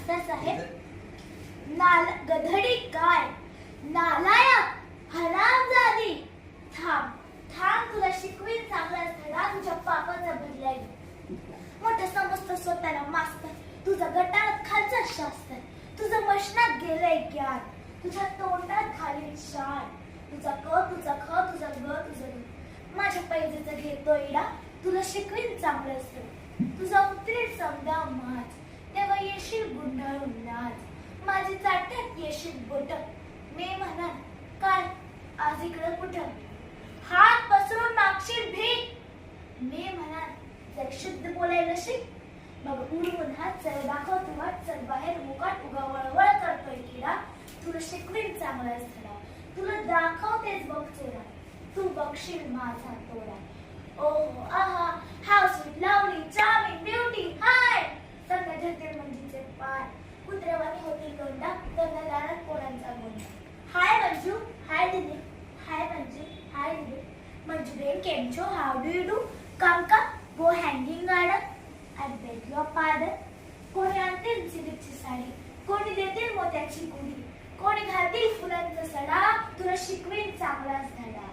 मास्तर साहेब, गधडी काय, नालायक, हरामजादी, थांब थांब, तुला शिकवीन चांगला धडा तुझ्या पापाचा बदला घेऊन. मोठं समजतं स्वतःला मास्तर, तुझं गटारात खालचं शास्त्र, तुझं मशनात गेलंय ज्ञान, तुझ्या तोंडात घालीन शान, तुझा क तुझा ख तुझा ग तुझं ग. माझ्या पैजेचा घेतो इडा, तुला शिकवीन चांगलं असतं, तुझा उतरेल समजा माझ, तेव्हा येशील गुंडाळून नाच, माझी चाट्यात येशील बोट, मी म्हणा काय आज इकडं कुठं, हात पसरून मागशील भीक, मी म्हणा जर शुद्ध बोलायला शिक, मग उडवून हात चल दाखव तुला, चल बाहेर मुकाट उगा वळवळ करतोय किडा, तुला शिकवीन चांगला धडा, तुला दाखवतेच बघ चोरा, तू बघशील माझा तोडा. ओहो आहा, हाव स्वीट लवली चार्मिंग ब्युटी हाय, सगळ्या धरते मंजूचे पाय, कुत्र्यावानी होती लोंडा, त्यांना दारात पोरांचा गोंडा. हाय मंजू, हाय दिदी, हाय मंजू, हाय दिदी. मंजू बेन केम छो, हाउ डू यू डू, काका go Hanging Garden, I beg your pardon. कोणी आणतील सिल्कची साडी, कोणी देतील मोत्याची गुढी, कोणी घालतील फुलांचा सडा, तुला शिकवीन चांगलाच धडा.